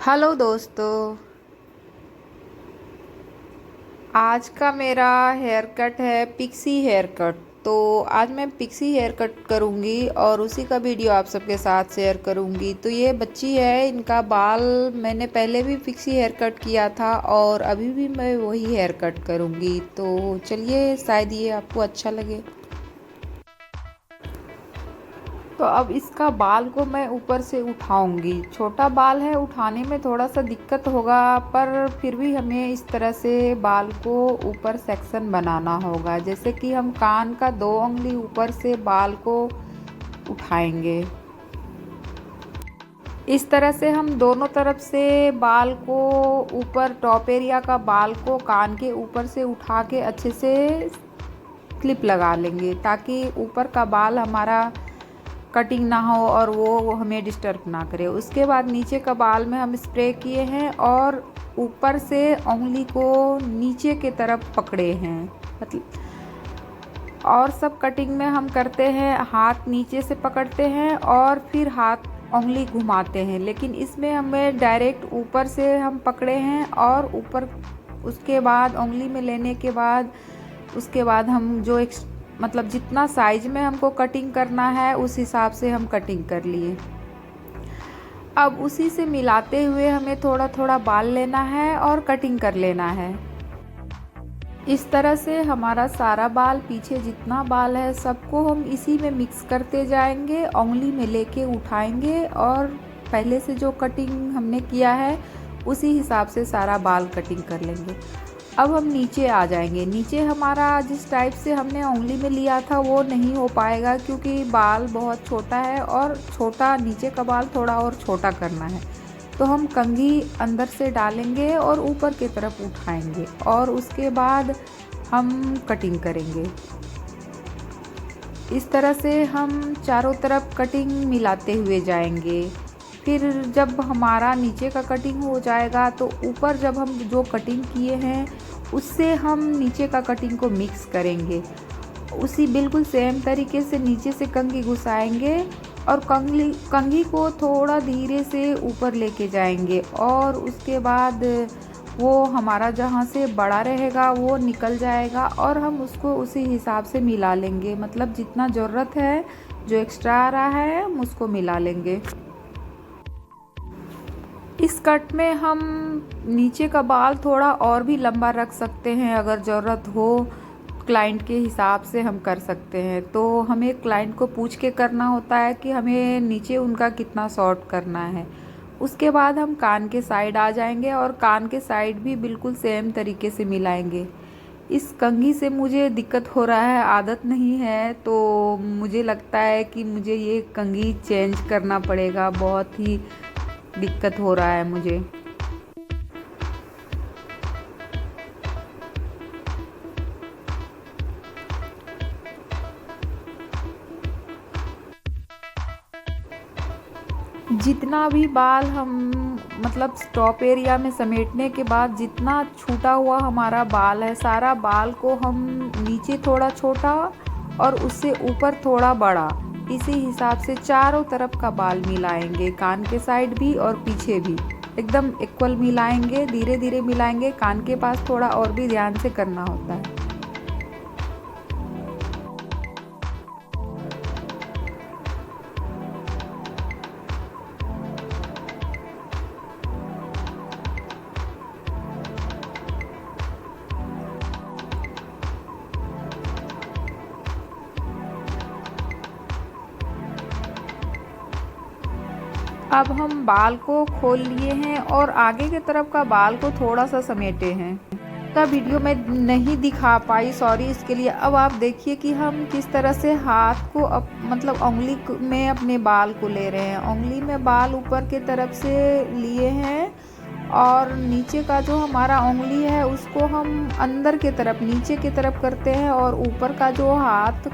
Hello दोस्तों। आज का मेरा हेयर कट है पिक्सी हेयर कट। तो आज मैं पिक्सी हेयर कट करूँगी और उसी का वीडियो आप सबके साथ शेयर करूँगी। तो ये बच्ची है, इनका बाल मैंने पहले भी पिक्सी हेयर कट किया था और अभी भी मैं वही हेयर कट करूँगी। तो चलिए, शायद ये आपको अच्छा लगे। तो अब इसका बाल को मैं ऊपर से उठाऊंगी। छोटा बाल है, उठाने में थोड़ा सा दिक्कत होगा, पर फिर भी हमें इस तरह से बाल को ऊपर सेक्शन बनाना होगा। जैसे कि हम कान का 2 उंगली ऊपर से बाल को उठाएंगे। इस तरह से हम दोनों तरफ से बाल को ऊपर, टॉप एरिया का बाल को कान के ऊपर से उठा के अच्छे से क्लिप लगा लेंगे, ताकि ऊपर का बाल हमारा कटिंग ना हो और वो हमें डिस्टर्ब ना करे। उसके बाद नीचे का बाल में हम स्प्रे किए हैं और ऊपर से उंगली को नीचे के तरफ पकड़े हैं। मतलब और सब कटिंग में हम करते हैं, हाथ नीचे से पकड़ते हैं और फिर हाथ उंगली घुमाते हैं, लेकिन इसमें हमें डायरेक्ट ऊपर से हम पकड़े हैं और ऊपर उसके बाद उंगली में लेने के बाद उसके बाद हम जो एक मतलब जितना साइज में हमको कटिंग करना है उस हिसाब से हम कटिंग कर लिए। अब उसी से मिलाते हुए हमें थोड़ा थोड़ा बाल लेना है और कटिंग कर लेना है। इस तरह से हमारा सारा बाल, पीछे जितना बाल है सबको हम इसी में मिक्स करते जाएंगे, उंगली में लेके उठाएंगे और पहले से जो कटिंग हमने किया है उसी हिसाब से सारा बाल कटिंग कर लेंगे। अब हम नीचे आ जाएंगे। नीचे हमारा जिस टाइप से हमने उंगली में लिया था वो नहीं हो पाएगा, क्योंकि बाल बहुत छोटा है और छोटा नीचे का बाल थोड़ा और छोटा करना है। तो हम कंघी अंदर से डालेंगे और ऊपर की तरफ उठाएंगे और उसके बाद हम कटिंग करेंगे। इस तरह से हम चारों तरफ कटिंग मिलाते हुए जाएंगे। फिर जब हमारा नीचे का कटिंग हो जाएगा तो ऊपर जब हम जो कटिंग किए हैं उससे हम नीचे का कटिंग को मिक्स करेंगे। उसी बिल्कुल सेम तरीके से नीचे से कंघी घुसाएंगे और कंघी को थोड़ा धीरे से ऊपर लेके जाएंगे और उसके बाद वो हमारा जहाँ से बड़ा रहेगा वो निकल जाएगा और हम उसको उसी हिसाब से मिला लेंगे। मतलब जितना ज़रूरत है, जो एक्स्ट्रा आ रहा है हम उसको मिला लेंगे। इस कट में हम नीचे का बाल थोड़ा और भी लंबा रख सकते हैं, अगर ज़रूरत हो क्लाइंट के हिसाब से हम कर सकते हैं। तो हमें क्लाइंट को पूछ के करना होता है कि हमें नीचे उनका कितना शॉर्ट करना है। उसके बाद हम कान के साइड आ जाएंगे और कान के साइड भी बिल्कुल सेम तरीके से मिलाएंगे। इस कंघी से मुझे दिक्कत हो रहा है, आदत नहीं है, तो मुझे लगता है कि मुझे ये कंघी चेंज करना पड़ेगा। बहुत ही दिक्कत हो रहा है मुझे। जितना भी बाल हम मतलब टॉप एरिया में समेटने के बाद जितना छूटा हुआ हमारा बाल है, सारा बाल को हम नीचे थोड़ा छोटा और उससे ऊपर थोड़ा बड़ा, इसी हिसाब से चारों तरफ का बाल मिलाएंगे। कान के साइड भी और पीछे भी एकदम इक्वल मिलाएंगे, धीरे धीरे मिलाएंगे। कान के पास थोड़ा और भी ध्यान से करना होता है। अब हम बाल को खोल लिए हैं और आगे की तरफ का बाल को थोड़ा सा समेटे हैं। का वीडियो में नहीं दिखा पाई, सॉरी इसके लिए। अब आप देखिए कि हम किस तरह से हाथ को मतलब उंगली में अपने बाल को ले रहे हैं। उंगली में बाल ऊपर की तरफ से लिए हैं और नीचे का जो हमारा उंगली है उसको हम अंदर की तरफ, नीचे की तरफ करते हैं और ऊपर का जो हाथ,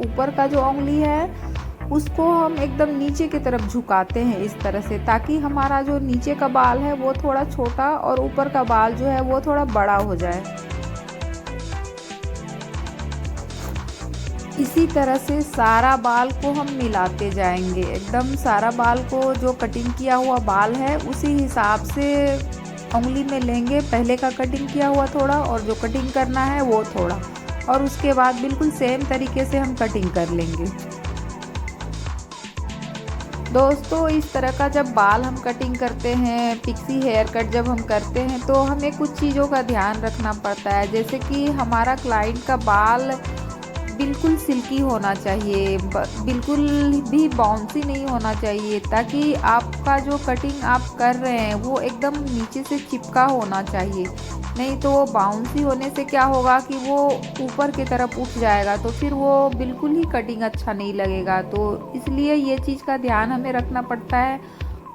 ऊपर का जो उंगली है उसको हम एकदम नीचे की तरफ झुकाते हैं इस तरह से, ताकि हमारा जो नीचे का बाल है वो थोड़ा छोटा और ऊपर का बाल जो है वो थोड़ा बड़ा हो जाए। इसी तरह से सारा बाल को हम मिलाते जाएंगे, एकदम सारा बाल को, जो कटिंग किया हुआ बाल है उसी हिसाब से उंगली में लेंगे। पहले का कटिंग किया हुआ थोड़ा और जो कटिंग करना है वो थोड़ा, और उसके बाद बिल्कुल सेम तरीके से हम कटिंग कर लेंगे। दोस्तों, इस तरह का जब बाल हम कटिंग करते हैं, पिक्सी हेयर कट जब हम करते हैं, तो हमें कुछ चीज़ों का ध्यान रखना पड़ता है। जैसे कि हमारा क्लाइंट का बाल बिल्कुल सिल्की होना चाहिए, बिल्कुल भी बाउंसी नहीं होना चाहिए, ताकि आपका जो कटिंग आप कर रहे हैं वो एकदम नीचे से चिपका होना चाहिए। नहीं तो वो बाउंसी होने से क्या होगा कि वो ऊपर की तरफ उठ जाएगा, तो फिर वो बिल्कुल ही कटिंग अच्छा नहीं लगेगा। तो इसलिए ये चीज़ का ध्यान हमें रखना पड़ता है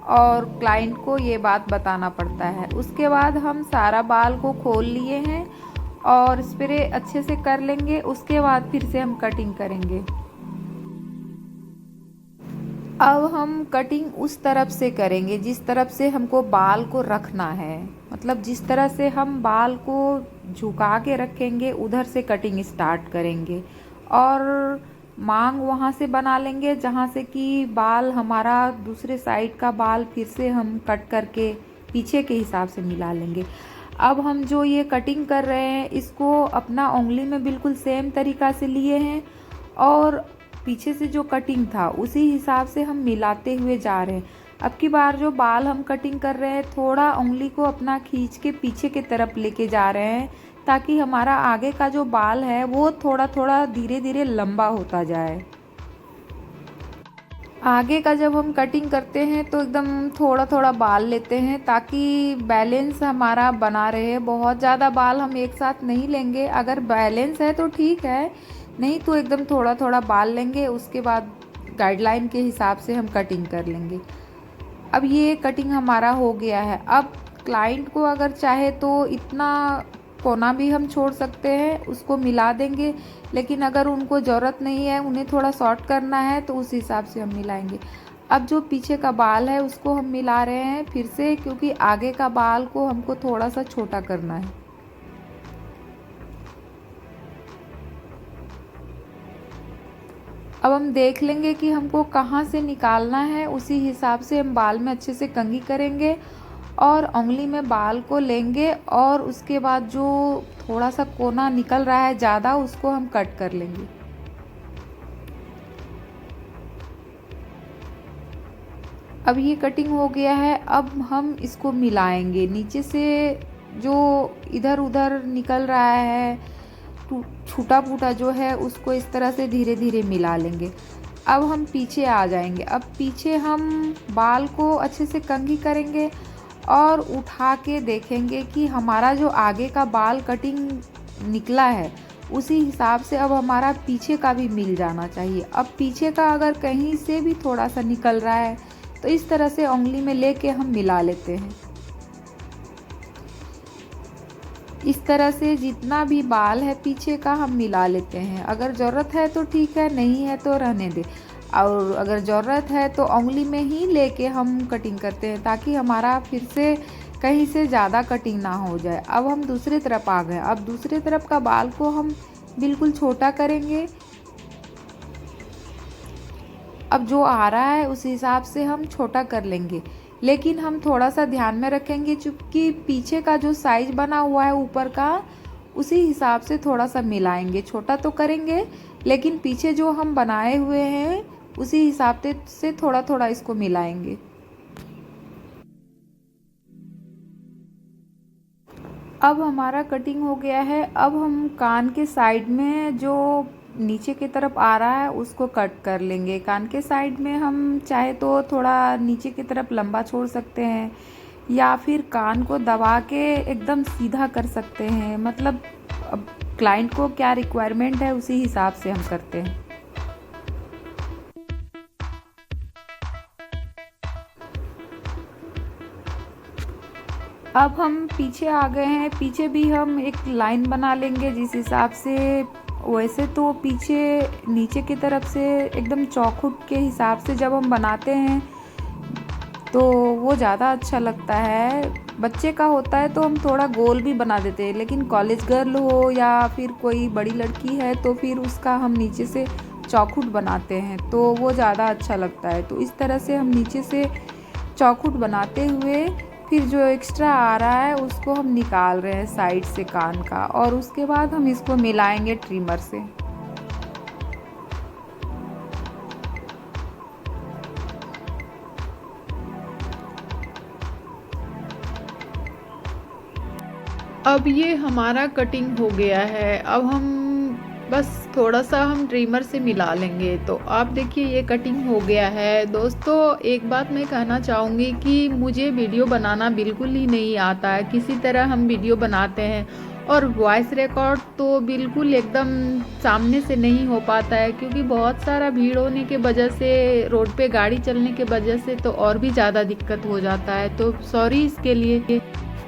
और क्लाइंट को ये बात बताना पड़ता है। उसके बाद हम सारा बाल को खोल लिए हैं और स्प्रे अच्छे से कर लेंगे। उसके बाद फिर से हम कटिंग करेंगे। अब हम कटिंग उस तरफ से करेंगे जिस तरफ से हमको बाल को रखना है, मतलब जिस तरह से हम बाल को झुका के रखेंगे उधर से कटिंग स्टार्ट करेंगे, और मांग वहाँ से बना लेंगे जहाँ से कि बाल हमारा दूसरे साइड का बाल फिर से हम कट करके पीछे के हिसाब से मिला लेंगे। अब हम जो ये कटिंग कर रहे हैं इसको अपना उंगली में बिल्कुल सेम तरीका से लिए हैं और पीछे से जो कटिंग था उसी हिसाब से हम मिलाते हुए जा रहे हैं। अब की बार जो बाल हम कटिंग कर रहे हैं, थोड़ा उंगली को अपना खींच के पीछे की तरफ लेके जा रहे हैं, ताकि हमारा आगे का जो बाल है वो थोड़ा थोड़ा धीरे धीरे लंबा होता जाए। आगे का जब हम कटिंग करते हैं तो एकदम थोड़ा थोड़ा बाल लेते हैं ताकि बैलेंस हमारा बना रहे। बहुत ज़्यादा बाल हम एक साथ नहीं लेंगे, अगर बैलेंस है तो ठीक है, नहीं तो एकदम थोड़ा थोड़ा बाल लेंगे। उसके बाद गाइडलाइन के हिसाब से हम कटिंग कर लेंगे। अब ये कटिंग हमारा हो गया है। अब क्लाइंट को अगर चाहे तो इतना कोना भी हम छोड़ सकते हैं, उसको मिला देंगे, लेकिन अगर उनको ज़रूरत नहीं है, उन्हें थोड़ा शॉर्ट करना है, तो उस हिसाब से हम मिलाएंगे। अब जो पीछे का बाल है उसको हम मिला रहे हैं फिर से, क्योंकि आगे का बाल को हमको थोड़ा सा छोटा करना है। अब हम देख लेंगे कि हमको कहाँ से निकालना है, उसी हिसाब से हम बाल में अच्छे से कंघी करेंगे और उंगली में बाल को लेंगे, और उसके बाद जो थोड़ा सा कोना निकल रहा है ज़्यादा उसको हम कट कर लेंगे। अब ये कटिंग हो गया है। अब हम इसको मिलाएंगे नीचे से, जो इधर उधर निकल रहा है छूटा फूटा जो है उसको इस तरह से धीरे धीरे मिला लेंगे। अब हम पीछे आ जाएंगे। अब पीछे हम बाल को अच्छे से कंघी करेंगे और उठा के देखेंगे कि हमारा जो आगे का बाल कटिंग निकला है उसी हिसाब से अब हमारा पीछे का भी मिल जाना चाहिए। अब पीछे का अगर कहीं से भी थोड़ा सा निकल रहा है तो इस तरह से उंगली में लेके हम मिला लेते हैं। इस तरह से जितना भी बाल है पीछे का हम मिला लेते हैं। अगर ज़रूरत है तो ठीक है, नहीं है तो रहने दे। और अगर ज़रूरत है तो उंगली में ही लेके हम कटिंग करते हैं, ताकि हमारा फिर से कहीं से ज़्यादा कटिंग ना हो जाए। अब हम दूसरी तरफ आ गए। अब दूसरी तरफ का बाल को हम बिल्कुल छोटा करेंगे। अब जो आ रहा है उस हिसाब से हम छोटा कर लेंगे, लेकिन हम थोड़ा सा ध्यान में रखेंगे क्योंकि पीछे का जो साइज बना हुआ है ऊपर का उसी हिसाब से थोड़ा सा मिलाएंगे। छोटा तो करेंगे लेकिन पीछे जो हम बनाए हुए हैं उसी हिसाब से थोड़ा थोड़ा इसको मिलाएंगे। अब हमारा कटिंग हो गया है। अब हम कान के साइड में जो नीचे की तरफ आ रहा है उसको कट कर लेंगे। कान के साइड में हम चाहे तो थोड़ा नीचे की तरफ लंबा छोड़ सकते हैं, या फिर कान को दबा के एकदम सीधा कर सकते हैं। मतलब अब क्लाइंट को क्या रिक्वायरमेंट है उसी हिसाब से हम करते हैं। अब हम पीछे आ गए हैं। पीछे भी हम एक लाइन बना लेंगे जिस हिसाब से, वैसे तो पीछे नीचे की तरफ से एकदम चौखुट के हिसाब से जब हम बनाते हैं तो वो ज़्यादा अच्छा लगता है। बच्चे का होता है तो हम थोड़ा गोल भी बना देते हैं, लेकिन कॉलेज गर्ल हो या फिर कोई बड़ी लड़की है तो फिर उसका हम नीचे से चौखुट बनाते हैं, तो वो ज़्यादा अच्छा लगता है। तो इस तरह से हम नीचे से चौखुट बनाते हुए फिर जो एक्स्ट्रा आ रहा है उसको हम निकाल रहे हैं साइड से कान का, और उसके बाद हम इसको मिलाएंगे ट्रिमर से। अब ये हमारा कटिंग हो गया है। अब हम बस थोड़ा सा हम ट्रिमर से मिला लेंगे। तो आप देखिए ये कटिंग हो गया है। दोस्तों एक बात मैं कहना चाहूँगी कि मुझे वीडियो बनाना बिल्कुल ही नहीं आता है। किसी तरह हम वीडियो बनाते हैं और वॉइस रिकॉर्ड तो बिल्कुल एकदम सामने से नहीं हो पाता है, क्योंकि बहुत सारा भीड़ होने के वजह से, रोड पे गाड़ी चलने के वजह से तो और भी ज़्यादा दिक्कत हो जाता है। तो सॉरी इसके लिए।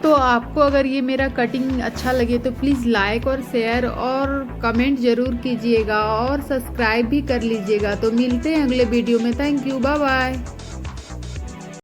तो आपको अगर ये मेरा कटिंग अच्छा लगे तो प्लीज़ लाइक और शेयर और कमेंट ज़रूर कीजिएगा और सब्सक्राइब भी कर लीजिएगा। तो मिलते हैं अगले वीडियो में। Thank you, bye bye.